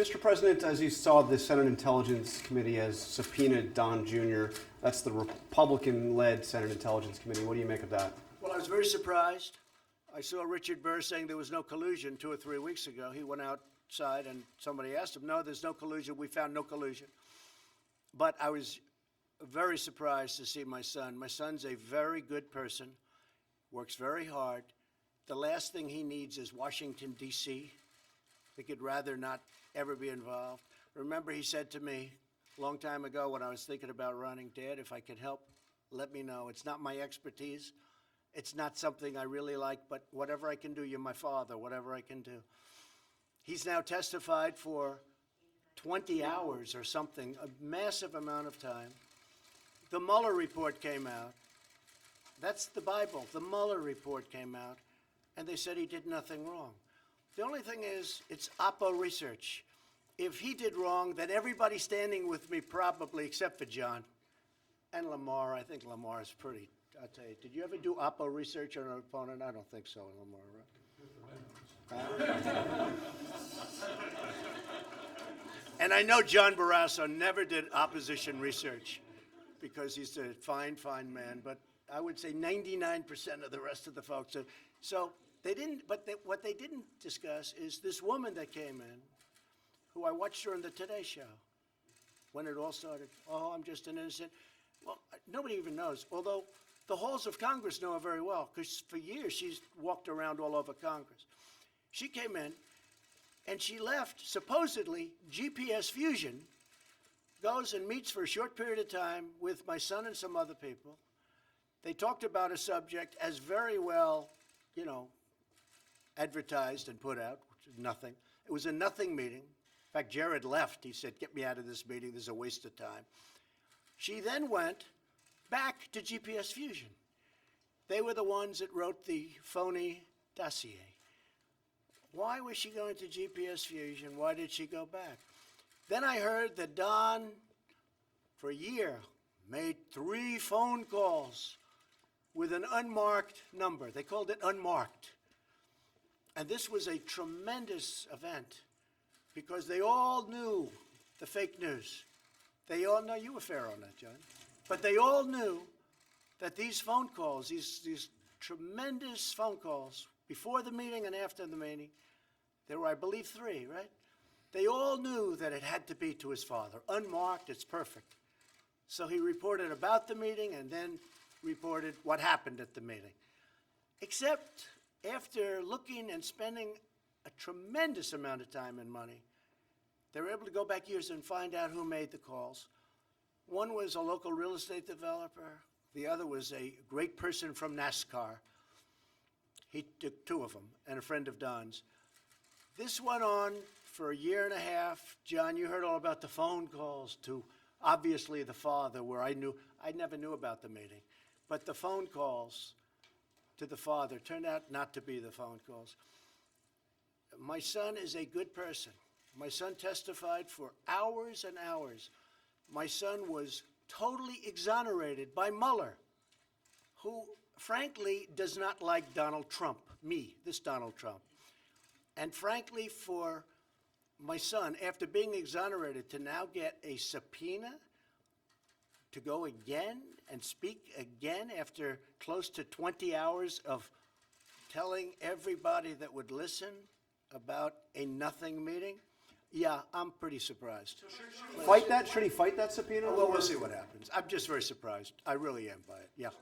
Mr. President, as you saw, the Senate Intelligence Committee has subpoenaed Don Jr. That's the Republican-led Senate Intelligence Committee. What do you make of that? Well, I was very surprised. I saw Richard Burr saying there was no collusion 2 or 3 weeks ago. He went outside and somebody asked him, no, there's no collusion. We found no collusion. But I was very surprised to see my son. My son's a very good person, works very hard. The last thing he needs is Washington, D.C. He could rather not ever be involved. Remember, he said to me a long time ago when I was thinking about running, Dad, if I can help, let me know. It's not my expertise. It's not something I really like, but whatever I can do, you're my father, whatever I can do. He's now testified for 20 hours or something, a massive amount of time. The Mueller report came out. That's the Bible. The Mueller report came out, and they said he did nothing wrong. The only thing is, it's Oppo research. If he did wrong, then everybody standing with me probably, except for John and Lamar. I think Lamar is pretty, I'll tell you. Did you ever do Oppo research on an opponent? I don't think so, Lamar, right? And I know John Barrasso never did opposition research because he's a fine, fine man. But I would say 99% of the rest of the folks. So they didn't, but what they didn't discuss is this woman that came in, who I watched her on the Today Show when it all started. Oh, I'm just an innocent. Well, nobody even knows, although the halls of Congress know her very well, because for years she's walked around all over Congress. She came in, and she left, supposedly, GPS Fusion, goes and meets for a short period of time with my son and some other people. They talked about a subject as very well, you know, advertised and put out, which is nothing. It was a nothing meeting. In fact, Jared left. He said, get me out of this meeting. This is a waste of time. She then went back to GPS Fusion. They were the ones that wrote the phony dossier. Why was she going to GPS Fusion? Why did she go back? Then I heard that Don, for a year, made 3 phone calls with an unmarked number. They called it unmarked. And this was a tremendous event because they all knew the fake news. They all know, you were fair on that, John. But they all knew that these phone calls, these tremendous phone calls, before the meeting and after the meeting, there were, I believe, 3, right? They all knew that it had to be to his father. Unmarked, it's perfect. So he reported about the meeting and then reported what happened at the meeting. Except after looking and spending a tremendous amount of time and money, they were able to go back years and find out who made the calls. One was a local real estate developer. The other was a great person from NASCAR. He took 2 of them, and a friend of Don's. This went on for a year and a half. John, you heard all about the phone calls to, obviously, the father, where I never knew about the meeting. But the phone calls to the father turned out not to be the phone calls. My son is a good person. My son testified for hours and hours. My son was totally exonerated by Mueller, who, frankly, does not like Donald Trump, me, this Donald Trump. And frankly, for my son, after being exonerated, to now get a subpoena to go again and speak again after close to 20 hours of telling everybody that would listen about a nothing meeting, yeah, I'm pretty surprised. Fight that? Should he fight that subpoena? Well, we'll see what happens. I'm just very surprised. I really am by it, yeah.